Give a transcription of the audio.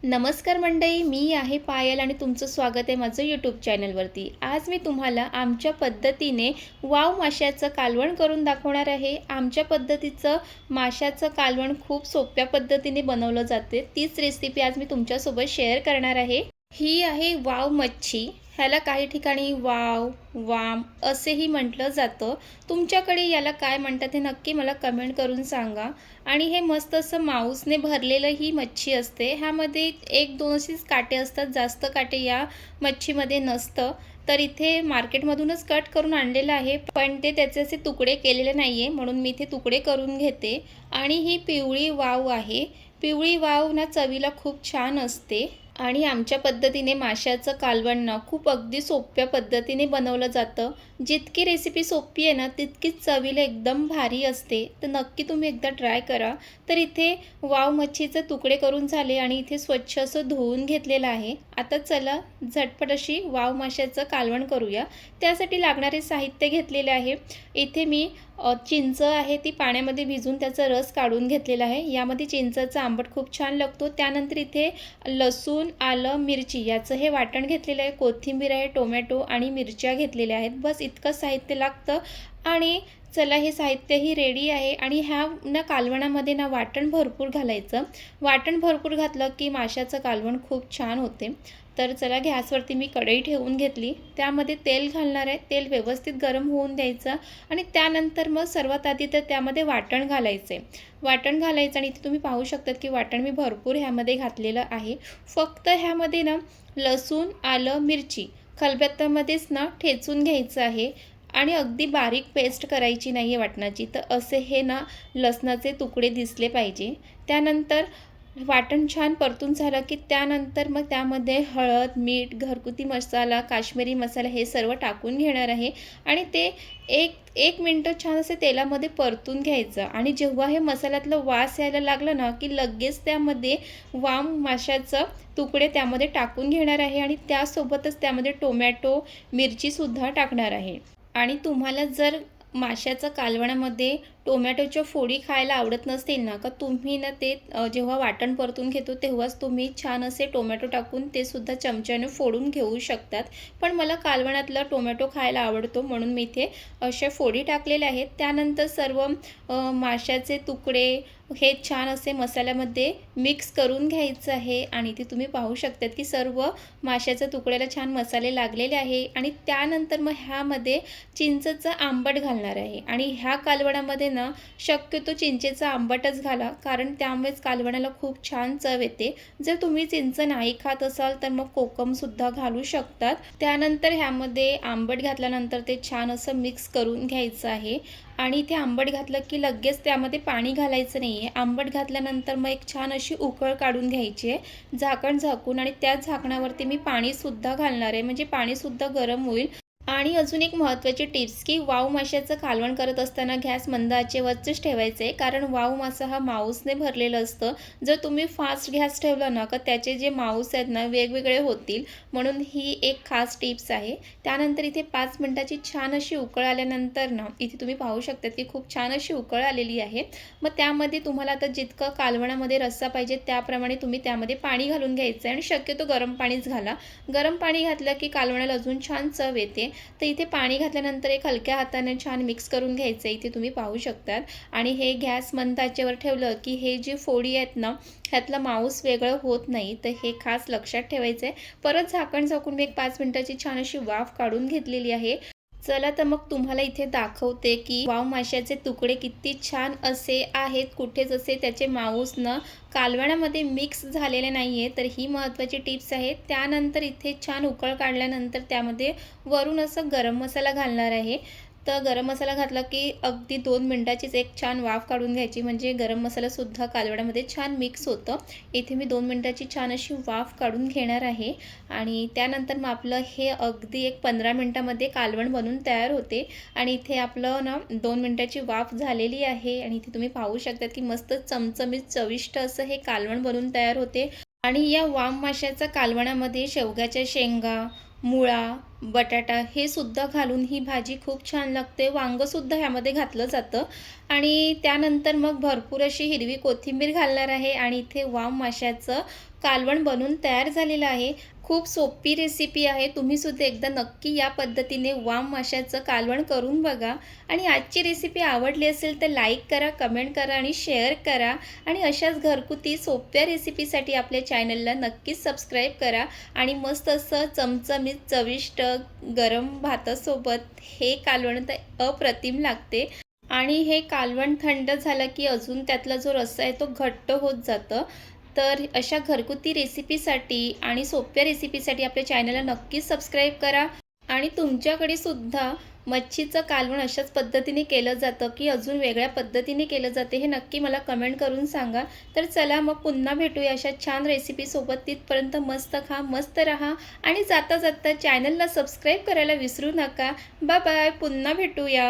नमस्कार मंडळी, मी आहे पायल आणि तुमचं स्वागत आहे माझं यूट्यूब चॅनलवरती। आज मी तुम्हाला आमच्या पद्धतीने वाव माशाचं कालवण करून दाखवणार आहे। आमच्या पद्धतीचं माशाचं कालवण खूप सोप्या पद्धतीने बनवलं जाते। तीच रेसिपी आज मी तुमच्यासोबत शेअर करणार आहे। ही आहे वाव मच्छी। ह्याला काही ठिकाणी वाव, वाम असेही म्हटलं जातं। तुमच्याकडे याला काय म्हणतात हे नक्की मला कमेंट करून सांगा। आणि हे मस्त असं मांसाने भरलेलं ही मच्छी असते। ह्यामध्ये एक दोन असेच काटे असतात, जास्त काटे या मच्छीमध्ये नसतं। तर इथे मार्केटमधूनच कट करून आणलेलं आहे, पण ते त्याचे असे तुकडे केलेले नाहीये, म्हणून मी इथे तुकडे करून घेते। आणि ही पिवळी वाव आहे। पिवळी वाव ना चवीला खूप छान असते। आणि आमच्या पद्धतीने माशाचं कालवण ना खूप अगदी सोप्या पद्धतीने बनवलं जातं। जितकी रेसिपी सोपी आहे ना तितकीच चवीला एकदम भारी असते। तर नक्की तुम्ही एकदा ट्राय करा। तर इथे वाव मच्छीचे तुकडे करून झाले आणि इथे स्वच्छ असं धुवून घेतलेलं आहे। आता चला झटपट अशी वाव माशाचं कालवण करूया। त्यासाठी लागणारे साहित्य घेतलेले आहे। इथे मी चिंच आहे ती पाण्यामध्ये भिजवून त्याचा रस काढून घेतलेला आहे। यामध्ये चिंचेचा आंबट खूप छान लागतो। त्यानंतर इथे लसूण, आलं, मिरची याचं हे वाटण घेतलेलं आहे। कोथिंबीर आहे, टोमॅटो आणि मिरच्या घेतलेल्या आहेत। बस इतकं साहित्य लागतं। आणि चला हे साहित्यही रेडी आहे। आणि ह्या ना कालवणामध्ये ना वाटण भरपूर घालायचं। वाटण भरपूर घातलं की माशाचं कालवण खूप छान होते। तर चला गॅसवरती मी कढई ठेवून घेतली, त्यामध्ये तेल घालणार आहे। तेल व्यवस्थित गरम होऊन द्यायचं आणि त्यानंतर मग सर्वात आधी तर त्यामध्ये वाटण घालायचे। वाटण घालायचं आणि इथे तुम्ही पाहू शकतात की वाटण मी भरपूर ह्यामध्ये घातलेलं आहे। फक्त ह्यामध्ये ना लसूण, आलं, मिरची खलबत्त्यामध्येच ना ठेचून घ्यायचं आहे। आणि अगदी बारीक पेस्ट करायची नाही आहे वाटणाची। तर असे हे ना लसणाचे तुकडे दिसले पाहिजे। त्यानंतर वाटण छान परतून झालं की त्यानंतर मग त्यामध्ये हळद, मीठ, घरगुती मसाला, काश्मीरी मसाला हे सर्व टाकून घेणार आहे। आणि ते एक मिनटं छान असे तेलामध्ये परतून घ्यायचं। आणि जेव्हा हे मसाल्यातलं वास यायला लागलं ना की लगेच त्यामध्ये वाम माशाचं तुकडे त्यामध्ये टाकून घेणार आहे। आणि त्यासोबतच त्यामध्ये टोमॅटो, मिरचीसुद्धा टाकणार आहे। आणि तुम्हाला जर माशाच्या कालवणामध्ये टोमॅटोच्या फोडी खायला आवडत नसतील ना, का तुम्ही ना ते जेव्हा वाटण परतून घेतो तेव्हाच तुम्ही छान असे टोमॅटो टाकून ते सुद्धा चमच्याने फोडून घेऊ शकतात। पण मला कालवणातला टोमॅटो खायला आवडतो म्हणून मी इथे अशा फोडी टाकलेल्या आहेत। त्यानंतर सर्व माशाचे तुकडे हे छान असे मसाल्यामध्ये मिक्स करून घ्यायचं आहे। आणि ते तुम्ही पाहू शकतात की सर्व माशाच्या तुकड्याला छान मसाले लागलेले आहे। आणि त्यानंतर मग ह्यामध्ये चिंचेचं आंबट घालणार आहे। आणि ह्या कालवणामध्ये ना शक्यतो चिंचेचा आंबटच घाला, कारण त्यामुळेच कालवणाला खूप छान चव येते। जर तुम्ही चिंच नाही खात असाल तर मग कोकमसुद्धा घालू शकतात। त्यानंतर ह्यामध्ये आंबट घातल्यानंतर ते छान असं मिक्स करून घ्यायचं आहे। आणि इथे आंबट घातलं की लगेच त्यामध्ये पाणी घालायचं नाही आहे। आंबट घातल्यानंतर मग एक छान अशी उकळ काढून घ्यायची आहे झाकण झाकून। आणि त्याच झाकणावरती मी पाणीसुद्धा घालणार आहे, म्हणजे पाणीसुद्धा गरम होईल। आणि अजून एक महत्त्वाची टिप्स की वाव माशाचं कालवण करत असताना गॅस मंद आचेवरच ठेवायचं आहे, कारण वाव मासा हा मांसाने भरलेलं असतं। जर तुम्ही फास्ट गॅस ठेवला ना का त्याचे जे मांस आहेत ना वेगवेगळे होतील, म्हणून ही एक खास टिप्स आहे। त्यानंतर इथे 5 मिनिटाची छान अशी उकळ आल्यानंतर ना इथे तुम्ही पाहू शकतात की खूप छान अशी उकळ आलेली आहे। मग त्यामध्ये तुम्हाला आता जितकं कालवणामध्ये रस्सा पाहिजे त्याप्रमाणे तुम्ही त्यामध्ये पाणी घालून घ्यायचं आहे। आणि शक्यतो गरम पाणीच घाला। गरम पाणी घातलं की कालवणाला अजून छान चव येते। तर इथे पाणी घातल्यानंतर एक हलक्या हाताने छान मिक्स करून घ्यायचं आहे, इथे तुम्ही पाहू शकतात। आणि हे गॅस मंद आचेवर ठेवलं की हे जी फोडी आहेत ना ह्यातलं मांस वेगळं होत नाही, तर हे खास लक्षात ठेवायचं आहे। परत झाकण झाकून मी एक 5 मिनिटाची छान अशी वाफ काढून घेतलेली आहे। चला तर मग तुम्हाला इथे दाखवते की वाव माशाचे तुकडे किती छान असे आहेत, कुठेच असे त्याचे मांस न कालवणामध्ये मिक्स झालेले नाही आहे। तर ही महत्त्वाची टिप्स आहे। त्यानंतर इथे छान उकळ काढल्यानंतर त्यामध्ये वरून असं गरम मसाला घालणार आहे। तर गरम मसाला घातला की अगदी 2 मिनिटाचीच एक छान वाफ काढून घ्यायची, म्हणजे गरम मसालासुद्धा कालवणामध्ये छान मिक्स होतं। इथे मी 2 मिनिटाची छान अशी वाफ काढून घेणार आहे। आणि त्यानंतर मग आपलं हे अगदी एक 15 मिनिटामध्ये कालवण बनून तयार होते। आणि इथे आपलं ना 2 मिनिटाची वाफ झालेली आहे। आणि इथे तुम्ही पाहू शकतात की मस्त चमचमीत चविष्ट असं हे कालवण बनून तयार होते। आणि या वाम माशाच्या कालवणामध्ये शेवग्याच्या शेंगा, मुळा, बटाटा हे सुद्धा घालून ही भाजी खूप छान लागते. वांगंसुद्धा ह्यामध्ये घातलं जातं आणि त्यानंतर मग भरपूर अशी हिरवी कोथिंबीर घालणार आहे आणि इथे वाम माशाचं कालवण बनून तयार झालेलं आहे. खूप सोपी रेसिपी आहे. तुम्हीसुद्धा एकदा नक्की या पद्धतीने वाम माशाचं कालवण करून बघा आणि आजची रेसिपी आवडली असेल तर लाईक करा, कमेंट करा आणि शेअर करा आणि अशाच घरगुती सोप्या रेसिपीसाठी आपल्या चॅनलला नक्कीच सबस्क्राईब करा आणि मस्त असं चमचमीत चविष्ट गरम भातासोबत हे कालवण तर अप्रतिम लागते आणि हे कालवण थंड झालं की अजून त्यातला जो रस्सा आहे तो घट्ट होत जातं. तर अशा घरगुती रेसिपीसाठी आणि सोप्या रेसिपीसाठी आपल्या चॅनलला नक्कीच सबस्क्राईब करा आणि तुमच्याकडे सुद्धा मच्छीचं कालवण अशाच पद्धतीने केलं जातं की अजून वेगळ्या पद्धतीने केलं जाते हे नक्की मला कमेंट करून सांगा. तर चला मग पुन्हा भेटूया अशा छान रेसिपीसोबत. तिथपर्यंत मस्त खा, मस्त राहा आणि जाता जाता चॅनलला सबस्क्राईब करायला विसरू नका. Bye bye. पुन्हा भेटूया.